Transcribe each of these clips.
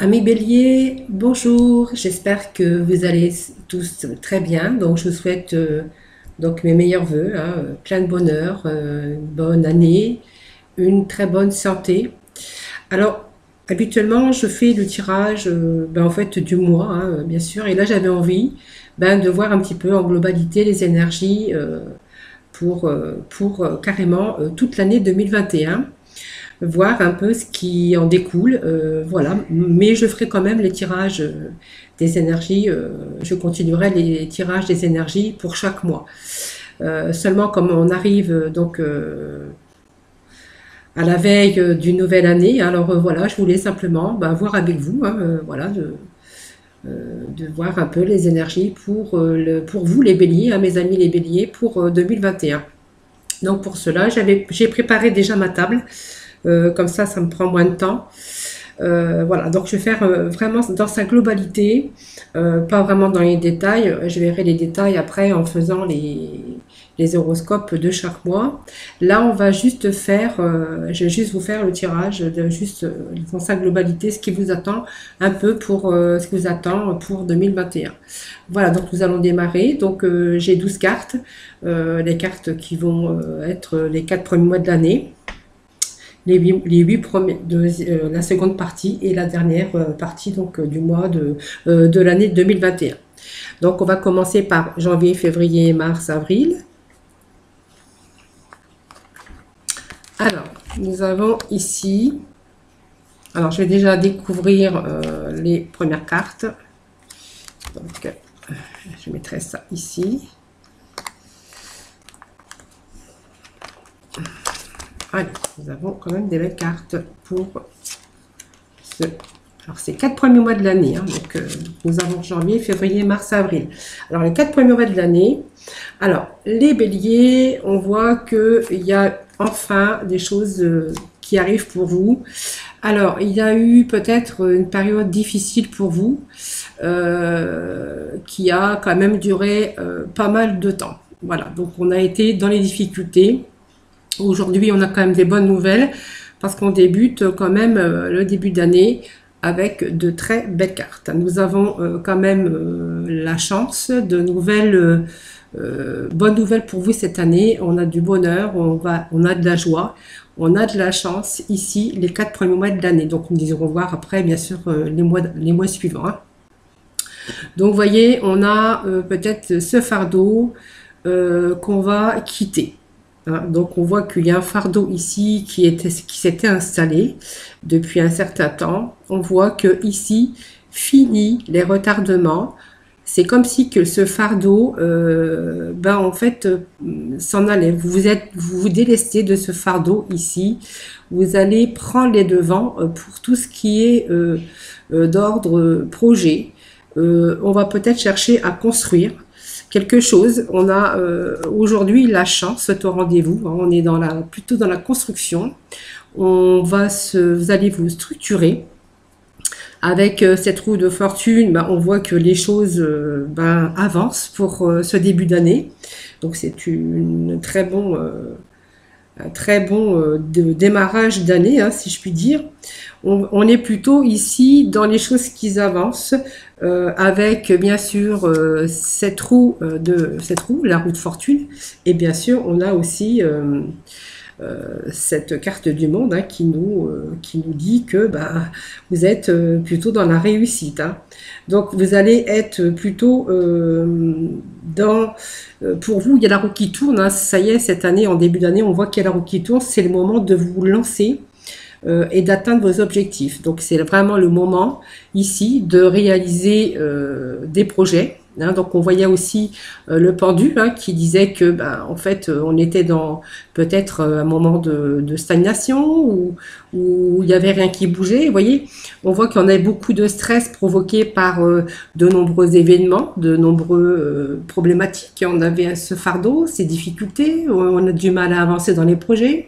Amis Bélier, bonjour, j'espère que vous allez tous très bien. Donc je vous souhaite donc mes meilleurs vœux, hein, plein de bonheur, une bonne année, une très bonne santé. Alors habituellement je fais le tirage en fait du mois, hein, bien sûr, et là j'avais envie de voir un petit peu en globalité les énergies pour carrément toute l'année 2021, voir un peu ce qui en découle, voilà. Mais je ferai quand même les tirages des énergies, je continuerai les tirages des énergies pour chaque mois. Seulement comme on arrive à la veille d'une nouvelle année, alors voilà, je voulais simplement voir avec vous, hein, voilà, de voir un peu les énergies pour vous les béliers, hein, mes amis les béliers, pour 2021. Donc pour cela, j'ai préparé déjà ma table. Comme ça me prend moins de temps. Voilà, donc je vais faire vraiment dans sa globalité, pas vraiment dans les détails. Je verrai les détails après en faisant les horoscopes de chaque mois. Là, on va juste faire, je vais juste vous faire le tirage de juste dans sa globalité, ce qui vous attend un peu pour ce qui vous attend pour 2021. Voilà, donc nous allons démarrer. Donc j'ai 12 cartes, les cartes qui vont être les 4 premiers mois de l'année. Les 8 premiers de la seconde partie et la dernière partie donc du mois de l'année 2021. Donc on va commencer par janvier, février, mars, avril. Alors, nous avons ici, alors je vais déjà découvrir les premières cartes. Donc je mettrai ça ici. Allez, nous avons quand même des belles cartes pour ce... Alors, c'est 4 premiers mois de l'année. Hein, donc, nous avons janvier, février, mars, avril. Alors, les 4 premiers mois de l'année. Alors, les béliers, on voit qu'il y a enfin des choses qui arrivent pour vous. Alors, il y a eu peut-être une période difficile pour vous qui a quand même duré pas mal de temps. Voilà, donc on a été dans les difficultés. Aujourd'hui, on a quand même des bonnes nouvelles parce qu'on débute quand même le début d'année avec de très belles cartes. Nous avons quand même la chance de nouvelles, bonnes nouvelles pour vous cette année. On a du bonheur, on a de la joie, on a de la chance ici les 4 premiers mois de l'année. Donc nous irons voir après bien sûr les mois suivants. Hein. Donc vous voyez, on a peut-être ce fardeau qu'on va quitter. Hein, donc on voit qu'il y a un fardeau ici qui s'était installé depuis un certain temps. On voit que ici, fini les retardements. C'est comme si que ce fardeau, en fait, s'en allait. Vous vous délestez de ce fardeau ici. Vous allez prendre les devants pour tout ce qui est d'ordre projet. On va peut-être chercher à construire quelque chose. On a aujourd'hui la chance, au rendez-vous. Hein, on est plutôt dans la construction. Vous allez vous structurer. Avec cette roue de fortune, on voit que les choses avancent pour ce début d'année. Donc c'est un très bon démarrage d'année, hein, si je puis dire. On est plutôt ici dans les choses qui avancent, avec bien sûr cette roue, la roue de fortune, et bien sûr on a aussi cette carte du monde, hein, qui nous dit que vous êtes plutôt dans la réussite. Hein. Donc vous allez être plutôt pour vous, il y a la roue qui tourne. Hein, ça y est, cette année, en début d'année, on voit qu'il y a la roue qui tourne. C'est le moment de vous lancer et d'atteindre vos objectifs. Donc c'est vraiment le moment ici de réaliser des projets. Hein, donc on voyait aussi le pendule, hein, qui disait que en fait on était dans peut-être un moment de stagnation où il n'y avait rien qui bougeait. Vous voyez, on voit qu'on avait beaucoup de stress provoqué par de nombreux événements, de nombreux problématiques. On avait ce fardeau, ces difficultés, on a du mal à avancer dans les projets.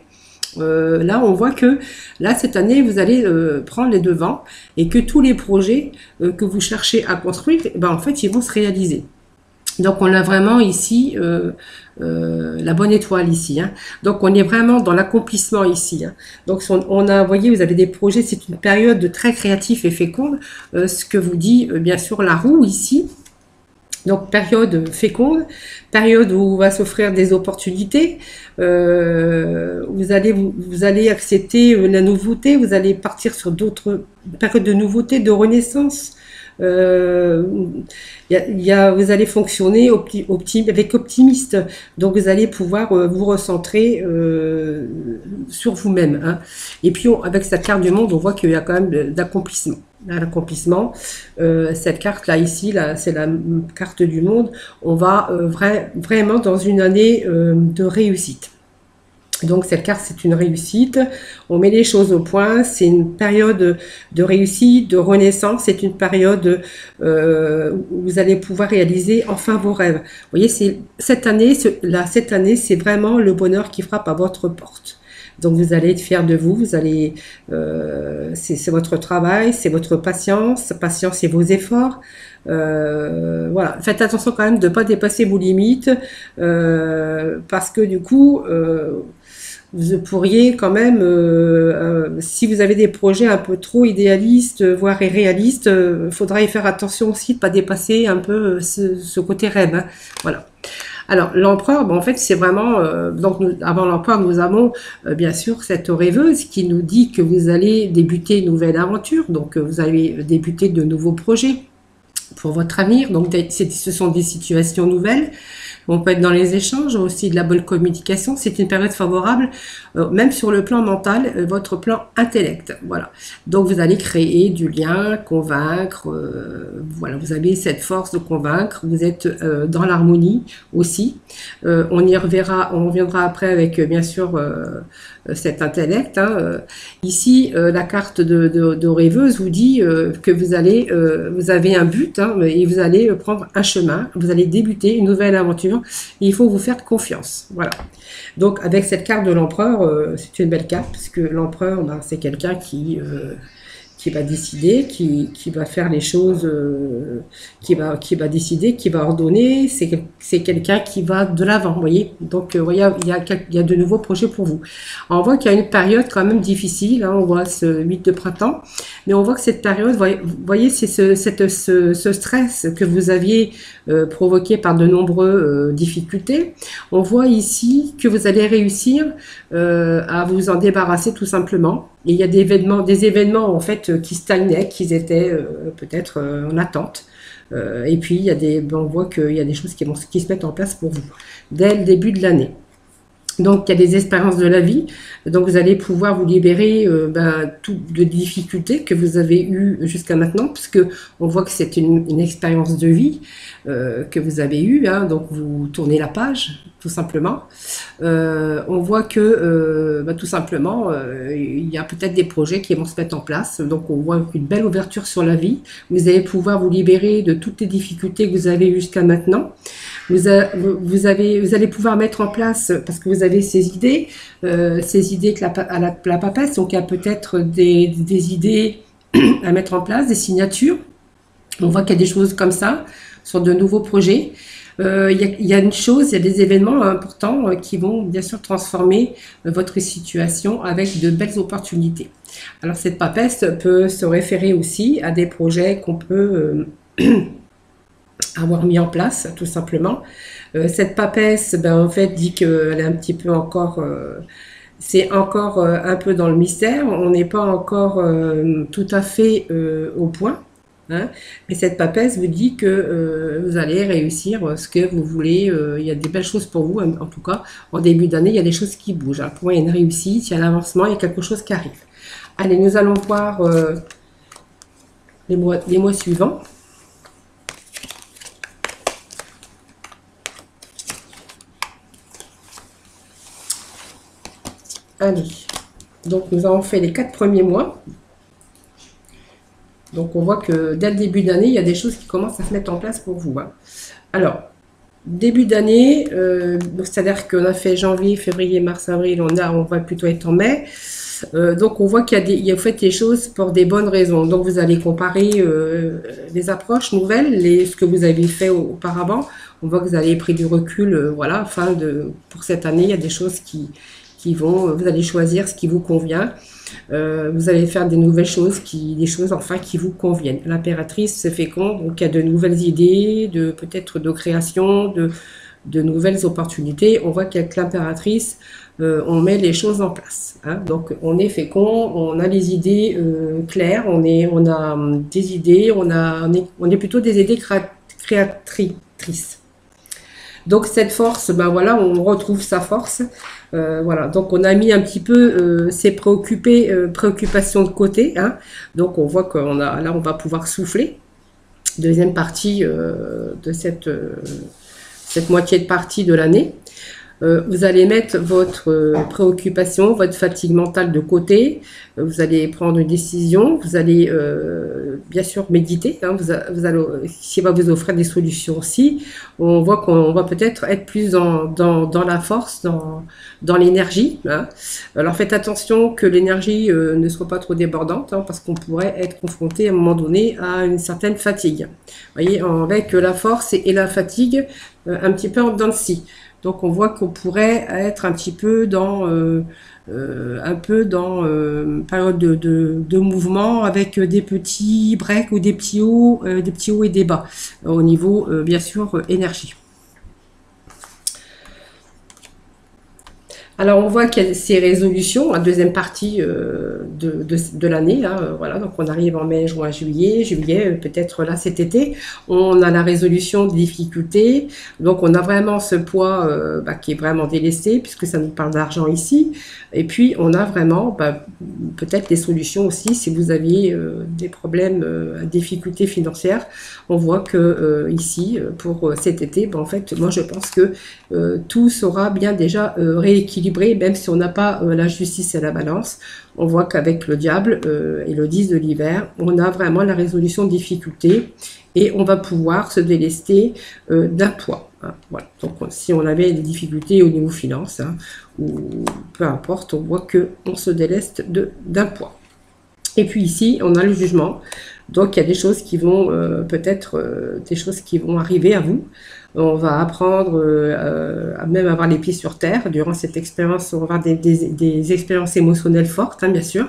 Là, on voit que là, cette année, vous allez prendre les devants et que tous les projets que vous cherchez à construire, en fait, ils vont se réaliser. Donc on a vraiment ici la bonne étoile ici. Hein. Donc on est vraiment dans l'accomplissement ici. Hein. Donc on a, vous voyez, vous avez des projets, c'est une période de très créatif et féconde, ce que vous dit bien sûr la roue ici. Donc période féconde, période où va s'offrir des opportunités, vous allez accepter la nouveauté, vous allez partir sur d'autres périodes de nouveauté, de renaissance. Euh, vous allez fonctionner avec optimiste, donc vous allez pouvoir vous recentrer sur vous-même. Hein. Et puis avec cette carte du monde, on voit qu'il y a quand même d'accomplissement. L'accomplissement, cette carte là ici, là, c'est la carte du monde. On va vraiment dans une année de réussite. Donc cette carte, c'est une réussite. On met les choses au point. C'est une période de réussite, de renaissance. C'est une période où vous allez pouvoir réaliser enfin vos rêves. Vous voyez, cette année, c'est vraiment le bonheur qui frappe à votre porte. Donc vous allez être fier de vous. Vous allez, c'est votre travail, c'est votre patience. Patience, c'est vos efforts. Voilà, faites attention quand même de ne pas dépasser vos limites parce que du coup vous pourriez quand même, si vous avez des projets un peu trop idéalistes, voire irréalistes, faudra y faire attention aussi de ne pas dépasser un peu ce côté rêve. Hein. Voilà. Alors, l'empereur, en fait, c'est vraiment... donc, avant l'empereur, nous avons bien sûr cette rêveuse qui nous dit que vous allez débuter une nouvelle aventure, donc vous allez débuter de nouveaux projets pour votre avenir. Donc, ce sont des situations nouvelles. On peut être dans les échanges, aussi de la bonne communication. C'est une période favorable, même sur le plan mental, votre plan intellect. Voilà. Donc, vous allez créer du lien, convaincre. Voilà, vous avez cette force de convaincre. Vous êtes dans l'harmonie aussi. On y reviendra, on reviendra après avec, bien sûr, cet intellect. Hein. Ici, la carte de rêveuse vous dit que vous avez un but hein, et vous allez prendre un chemin. Vous allez débuter une nouvelle aventure. Et il faut vous faire confiance. Voilà. Donc, avec cette carte de l'empereur, c'est une belle carte, parce que l'empereur, c'est quelqu'un qui va décider, qui va faire les choses, qui va décider, qui va ordonner. C'est quelqu'un qui va de l'avant, vous voyez. Donc, il y a de nouveaux projets pour vous. Alors, on voit qu'il y a une période quand même difficile. Hein, on voit ce 8 de printemps. Mais on voit que cette période, vous voyez, c'est ce stress que vous aviez provoqué par de nombreuses difficultés. On voit ici que vous allez réussir à vous en débarrasser tout simplement. Et il y a des événements en fait qui stagnaient, qui étaient peut-être en attente. Et puis on voit qu'il y a des choses qui se mettent en place pour vous dès le début de l'année. Donc, il y a des expériences de la vie. Donc, vous allez pouvoir vous libérer de difficultés que vous avez eues jusqu'à maintenant, puisque on voit que c'est une expérience de vie que vous avez eue. Hein, donc, vous tournez la page, tout simplement. On voit que, tout simplement, il y a peut-être des projets qui vont se mettre en place. Donc, on voit une belle ouverture sur la vie. Vous allez pouvoir vous libérer de toutes les difficultés que vous avez eues jusqu'à maintenant. Vous allez pouvoir mettre en place, parce que vous avez ces idées que la papesse, donc il y a peut-être des idées à mettre en place, des signatures. On voit qu'il y a des choses comme ça, sur de nouveaux projets. Il y a des événements importants qui vont bien sûr transformer votre situation avec de belles opportunités. Alors cette papesse peut se référer aussi à des projets qu'on peut avoir mis en place, tout simplement. Cette papesse, en fait, dit qu'elle est un petit peu encore... c'est encore un peu dans le mystère. On n'est pas encore tout à fait au point. Hein, mais cette papesse vous dit que vous allez réussir ce que vous voulez. Il y a des belles choses pour vous. En tout cas, en début d'année, il y a des choses qui bougent. Alors, pour moi, il y a une réussite, il y a un avancement, il y a quelque chose qui arrive. Allez, nous allons voir les mois suivants. Allez, donc nous avons fait les 4 premiers mois. Donc on voit que dès le début d'année, il y a des choses qui commencent à se mettre en place pour vous. Hein. Alors, début d'année, c'est-à-dire qu'on a fait janvier, février, mars, avril, on va plutôt être en mai. Donc on voit qu'il y a vous faites les choses pour des bonnes raisons. Donc vous allez comparer les approches nouvelles, ce que vous avez fait auparavant. On voit que vous avez pris du recul, voilà, pour cette année, il y a des choses vous allez choisir ce qui vous convient. Vous allez faire des nouvelles choses, des choses enfin qui vous conviennent. L'impératrice se féconde, donc il y a de nouvelles idées, peut-être de création, de nouvelles opportunités. On voit qu'avec l'impératrice, on met les choses en place. Hein. Donc on est fécond, on a les idées claires, on a des idées, on est plutôt des idées créatrices. Donc cette force, ben voilà, on retrouve sa force. Voilà, donc on a mis un petit peu ces préoccupations de côté. Hein. Donc on voit là on va pouvoir souffler. Deuxième partie de cette moitié de partie de l'année. Vous allez mettre votre préoccupation, votre fatigue mentale de côté. Vous allez prendre une décision. Vous allez bien sûr méditer. Hein, qui va vous offrir des solutions aussi. On voit qu'on va peut-être être plus dans la force, dans l'énergie. Hein. Alors faites attention que l'énergie ne soit pas trop débordante, hein, parce qu'on pourrait être confronté à un moment donné à une certaine fatigue. Vous voyez, avec la force et la fatigue, un petit peu en dents de scie. Donc on voit qu'on pourrait être un petit peu dans période de mouvement avec des petits breaks ou des petits hauts et des bas au niveau bien sûr énergie. Alors on voit qu'il y a ces résolutions, la deuxième partie de l'année, hein, voilà, donc on arrive en mai, juin, juillet, peut-être là cet été, on a la résolution des difficultés, donc on a vraiment ce poids qui est vraiment délaissé, puisque ça nous parle d'argent ici, et puis on a vraiment peut-être des solutions aussi, si vous aviez des problèmes, difficultés financières, on voit que ici, pour cet été, en fait, moi je pense que tout sera bien déjà rééquilibré, même si on n'a pas la justice et la balance. On voit qu'avec le diable et le 10 de l'hiver, on a vraiment la résolution de difficultés et on va pouvoir se délester d'un poids. Hein, voilà. Donc si on avait des difficultés au niveau finance, hein, ou peu importe, on voit qu'on se déleste d'un poids. Et puis ici, on a le jugement. Donc il y a des choses qui vont des choses qui vont arriver à vous. On va apprendre à même avoir les pieds sur terre. Durant cette expérience, on va avoir des expériences émotionnelles fortes, hein, bien sûr.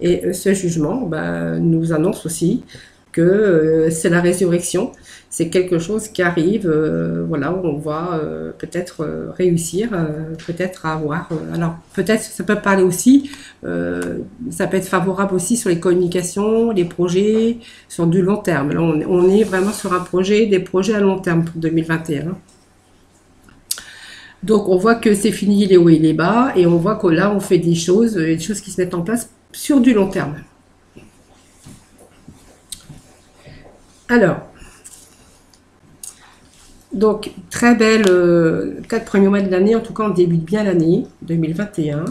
Et ce jugement nous annonce aussi que c'est la résurrection. C'est quelque chose qui arrive, voilà, où on va peut-être réussir, peut-être avoir... alors, peut-être ça peut parler aussi, ça peut être favorable aussi sur les communications, les projets, sur du long terme. Là, on est vraiment sur des projets à long terme pour 2021. Donc, on voit que c'est fini les hauts et les bas, et on voit que là, on fait des choses qui se mettent en place sur du long terme. Alors... donc, très belle 4 premiers mois de l'année. En tout cas, on débute bien l'année 2021.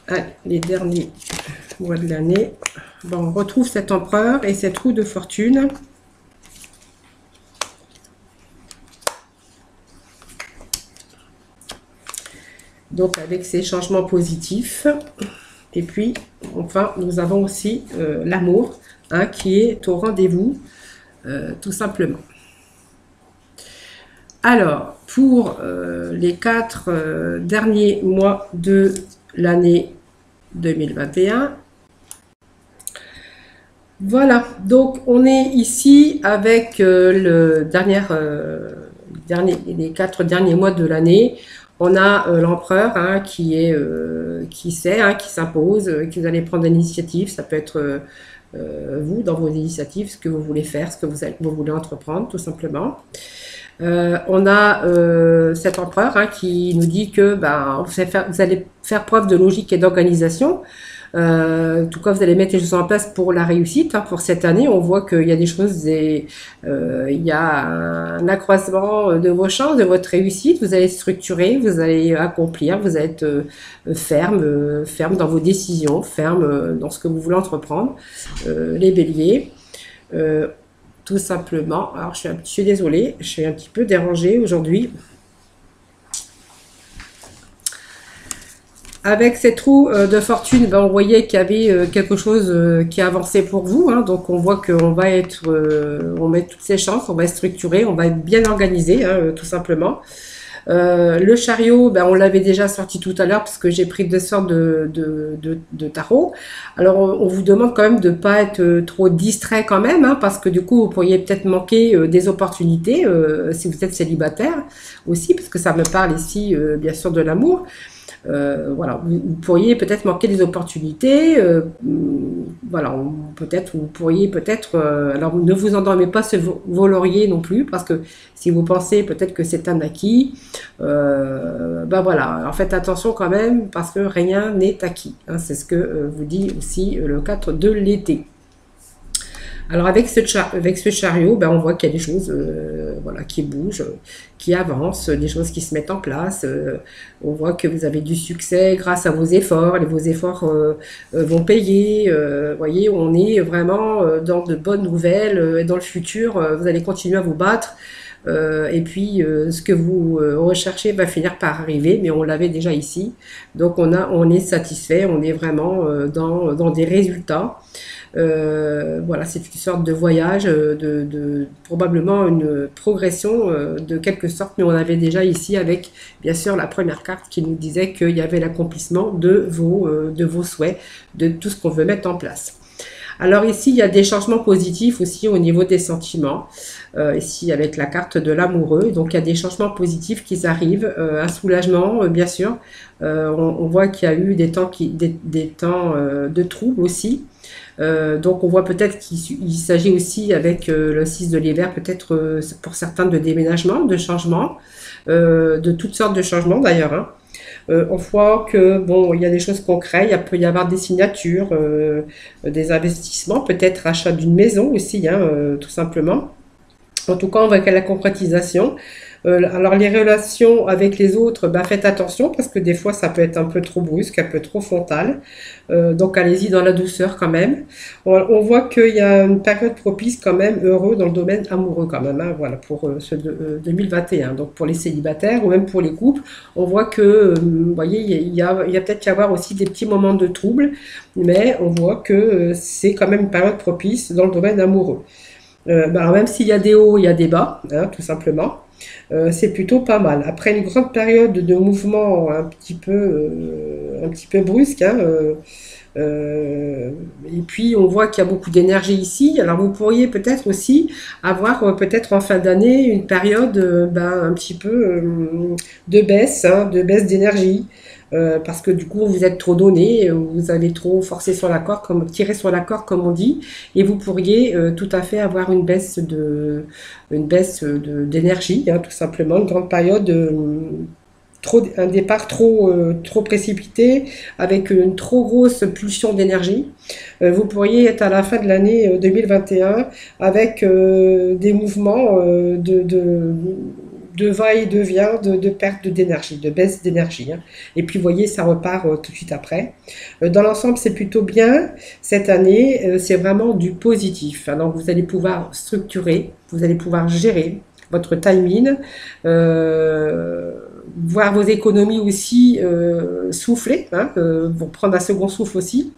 Allez, les derniers mois de l'année. Bon, on retrouve cet empereur et cette roue de fortune. Donc, avec ces changements positifs. Et puis, enfin, nous avons aussi l'amour, hein, qui est au rendez-vous, tout simplement. Alors, pour les 4 derniers mois de l'année 2021, voilà, donc on est ici avec les 4 derniers mois de l'année. On a l'empereur, hein, qui s'impose, que vous allez prendre l'initiative. Ça peut être vous, dans vos initiatives, ce que vous voulez faire, ce que vous voulez entreprendre, tout simplement. On a cet empereur, hein, qui nous dit que vous allez faire preuve de logique et d'organisation. En tout cas, vous allez mettre les choses en place pour la réussite. Hein, pour cette année, on voit qu'il y a des choses, il y a un accroissement de vos chances, de votre réussite. Vous allez structurer, vous allez accomplir, vous allez être ferme dans vos décisions, ferme dans ce que vous voulez entreprendre. Les béliers. tout simplement. Alors, je suis désolée, je suis un petit peu dérangée aujourd'hui. Avec cette roue de fortune, ben, on voyait qu'il y avait quelque chose qui avançait pour vous. Hein, donc on voit qu'on va être, on met toutes ses chances, on va être structuré, on va être bien organisé, hein, tout simplement. Le chariot, ben, on l'avait déjà sorti tout à l'heure parce que j'ai pris deux sortes de tarot. Alors on vous demande quand même de ne pas être trop distrait quand même, hein, parce que du coup vous pourriez peut-être manquer des opportunités si vous êtes célibataire aussi, parce que ça me parle ici bien sûr de l'amour. Voilà, vous pourriez peut-être manquer des opportunités. Voilà, peut-être vous pourriez peut-être. Alors, ne vous endormez pas sur vos lauriers non plus, parce que si vous pensez peut-être que c'est un acquis, ben voilà. Alors faites attention quand même, parce que rien n'est acquis. Hein, c'est ce que vous dit aussi le 4 de l'été. Alors avec ce chariot, ben, on voit qu'il y a des choses voilà, qui bougent, qui avancent, des choses qui se mettent en place. On voit que vous avez du succès grâce à vos efforts. Vos efforts vont payer. Vous voyez, on est vraiment dans de bonnes nouvelles. Et dans le futur, vous allez continuer à vous battre. Et puis, ce que vous recherchez va finir par arriver, mais on l'avait déjà ici. Donc, on est satisfait, on est vraiment dans des résultats. Voilà, c'est une sorte de voyage, probablement une progression de quelque sorte, mais on avait déjà ici avec, bien sûr, la première carte qui nous disait qu'il y avait l'accomplissement de vos souhaits, de tout ce qu'on veut mettre en place. Alors ici, il y a des changements positifs aussi au niveau des sentiments. Ici, avec la carte de l'amoureux. Donc, il y a des changements positifs qui arrivent. Un soulagement, bien sûr. On voit qu'il y a eu des temps de troubles aussi. Donc, on voit peut-être qu'il s'agit aussi, avec le 6 de l'hiver, peut-être pour certains de déménagement, de changement, de toutes sortes de changements d'ailleurs. Hein. On voit que bon, il y a des choses concrètes, il peut y avoir des signatures, des investissements, peut-être achat d'une maison aussi, hein, tout simplement. En tout cas, on voit qu'il y a la concrétisation. Alors les relations avec les autres, bah, faites attention parce que des fois ça peut être un peu trop brusque, un peu trop frontal. Donc allez-y dans la douceur quand même. On voit qu'il y a une période propice quand même, heureux dans le domaine amoureux quand même. Hein, voilà pour 2021. Donc pour les célibataires ou même pour les couples, on voit que, vous voyez, il y a peut-être y avoir aussi des petits moments de trouble, mais on voit que c'est quand même une période propice dans le domaine amoureux. Bah, alors même s'il y a des hauts, il y a des bas, hein, tout simplement. C'est plutôt pas mal. Après une grande période de mouvement un petit peu brusque, hein, et puis on voit qu'il y a beaucoup d'énergie ici. Alors vous pourriez peut-être aussi avoir peut-être en fin d'année une période ben, un petit peu de baisse, hein, de baisse d'énergie. Parce que du coup vous êtes trop donné, vous avez trop forcé sur la corde, tiré sur la corde comme on dit, et vous pourriez tout à fait avoir d'énergie, hein, tout simplement, une grande période, un départ trop précipité, avec une trop grosse pulsion d'énergie. Vous pourriez être à la fin de l'année 2021 avec des mouvements de va-et-vient, de perte d'énergie, de baisse d'énergie. Hein. Et puis, vous voyez, ça repart tout de suite après. Dans l'ensemble, c'est plutôt bien. Cette année, c'est vraiment du positif. Alors, vous allez pouvoir structurer, vous allez pouvoir gérer votre timing, voir vos économies aussi souffler, hein, pour prendre un second souffle aussi.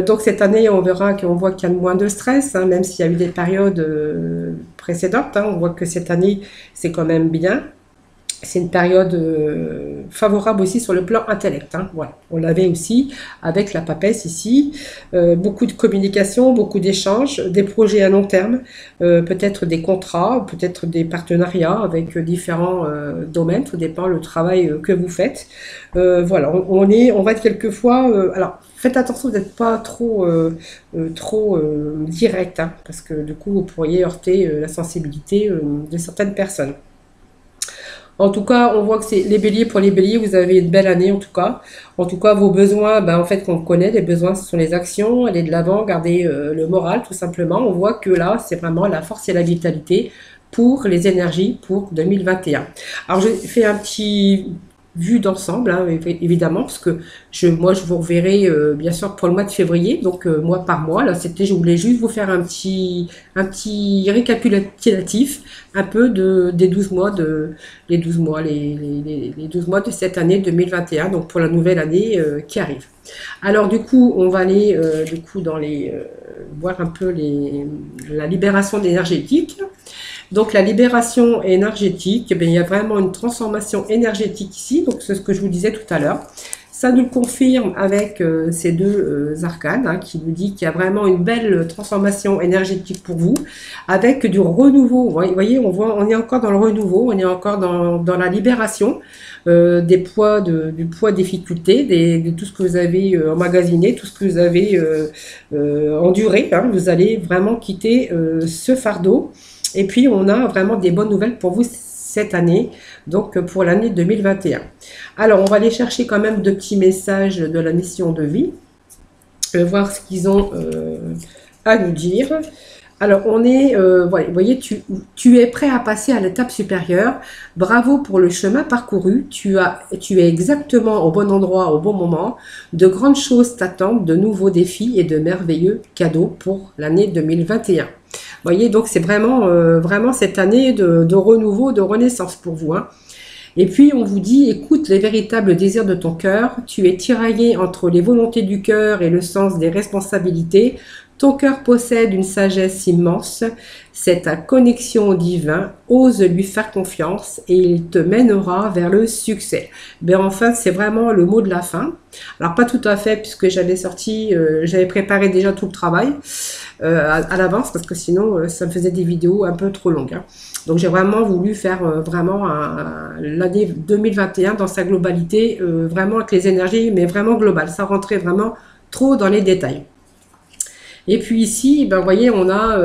Donc cette année, on voit qu'il y a moins de stress, hein, même s'il y a eu des périodes précédentes. Hein, on voit que cette année, c'est quand même bien. C'est une période favorable aussi sur le plan intellect. Hein, voilà. On l'avait aussi avec la papesse ici. Beaucoup de communication, beaucoup d'échanges, des projets à long terme, peut-être des contrats, peut-être des partenariats avec différents domaines. Tout dépend le travail que vous faites. Voilà, on va être quelquefois... alors, faites attention, vous n'êtes pas trop direct, hein, parce que du coup, vous pourriez heurter la sensibilité de certaines personnes. En tout cas, on voit que c'est les béliers, pour les béliers, vous avez une belle année en tout cas. En tout cas, vos besoins, ben, en fait, qu'on connaît, les besoins, ce sont les actions, aller de l'avant, garder le moral, tout simplement. On voit que là, c'est vraiment la force et la vitalité pour les énergies pour 2021. Alors, je fais un petit vue d'ensemble, hein, évidemment, parce que moi, je vous reverrai bien sûr pour le mois de février, donc mois par mois. Là, je voulais juste vous faire un petit récapitulatif, un peu des 12 mois les 12 mois de cette année 2021, donc pour la nouvelle année qui arrive. Alors du coup, on va aller du coup voir un peu la libération énergétique. Donc la libération énergétique, eh bien, il y a vraiment une transformation énergétique ici, donc c'est ce que je vous disais tout à l'heure. Ça nous le confirme avec ces deux arcanes, hein, qui nous dit qu'il y a vraiment une belle transformation énergétique pour vous, avec du renouveau. Vous voyez, on est encore dans le renouveau, on est encore dans la libération du poids difficultés, de tout ce que vous avez emmagasiné, tout ce que vous avez enduré. Hein. Vous allez vraiment quitter ce fardeau. Et puis, on a vraiment des bonnes nouvelles pour vous cette année, donc pour l'année 2021. Alors, on va aller chercher quand même de petits messages de la mission de vie, voir ce qu'ils ont à nous dire. Alors, vous voyez, tu es prêt à passer à l'étape supérieure. Bravo pour le chemin parcouru. Tu es exactement au bon endroit, au bon moment. De grandes choses t'attendent, de nouveaux défis et de merveilleux cadeaux pour l'année 2021. Vous voyez, donc c'est vraiment cette année de renouveau, de renaissance pour vous. Hein. Et puis on vous dit, écoute les véritables désirs de ton cœur. Tu es tiraillé entre les volontés du cœur et le sens des responsabilités. Ton cœur possède une sagesse immense, c'est ta connexion au divin, ose lui faire confiance et il te mènera vers le succès. Ben enfin, c'est vraiment le mot de la fin. Alors pas tout à fait puisque j'avais préparé déjà tout le travail à l'avance parce que sinon ça me faisait des vidéos un peu trop longues. Hein. Donc j'ai vraiment voulu faire l'année 2021 dans sa globalité, vraiment avec les énergies, mais vraiment global. Ça rentrait vraiment trop dans les détails. Et puis ici, ben, vous voyez, on a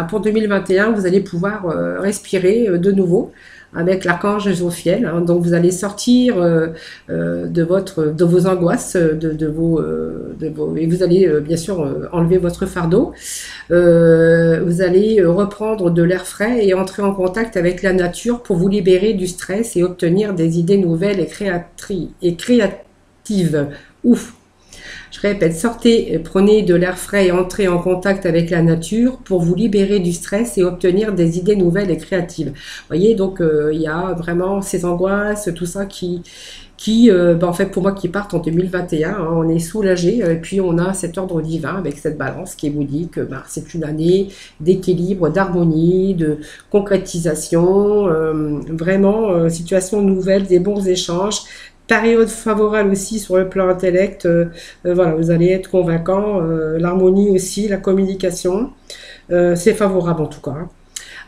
pour 2021, vous allez pouvoir respirer de nouveau avec l'archange Jophiel. Hein. Donc vous allez sortir de vos angoisses, et vous allez bien sûr enlever votre fardeau. Vous allez reprendre de l'air frais et entrer en contact avec la nature pour vous libérer du stress et obtenir des idées nouvelles et créatives. Ouf! Je répète, sortez, prenez de l'air frais et entrez en contact avec la nature pour vous libérer du stress et obtenir des idées nouvelles et créatives. Vous voyez, donc il y a vraiment ces angoisses, tout ça qui en fait pour moi qui partent en 2021, hein, on est soulagé et puis on a cet ordre divin avec cette balance qui vous dit que c'est une année d'équilibre, d'harmonie, de concrétisation, vraiment situation nouvelle, des bons échanges. Période favorable aussi sur le plan intellect, voilà, vous allez être convaincant, l'harmonie aussi, la communication, c'est favorable en tout cas. Hein.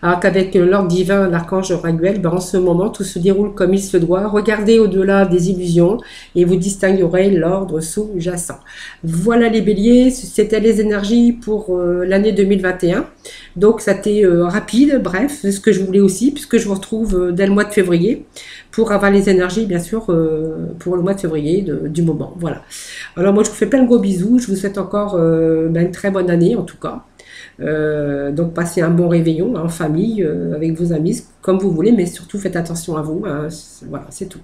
Alors qu'avec l'ordre divin, l'archange Raguel, en ce moment, tout se déroule comme il se doit. Regardez au-delà des illusions et vous distinguerez l'ordre sous-jacent. Voilà les béliers, c'était les énergies pour l'année 2021. Donc, ça a été rapide, bref, c'est ce que je voulais aussi, puisque je vous retrouve dès le mois de février pour avoir les énergies, bien sûr, pour le mois de février du moment. Voilà. Alors, moi, je vous fais plein de gros bisous. Je vous souhaite encore une très bonne année, en tout cas. Donc passez un bon réveillon hein, en famille, avec vos amis, comme vous voulez, mais surtout faites attention à vous. Hein, voilà, c'est tout.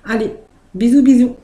Allez, bisous, bisous.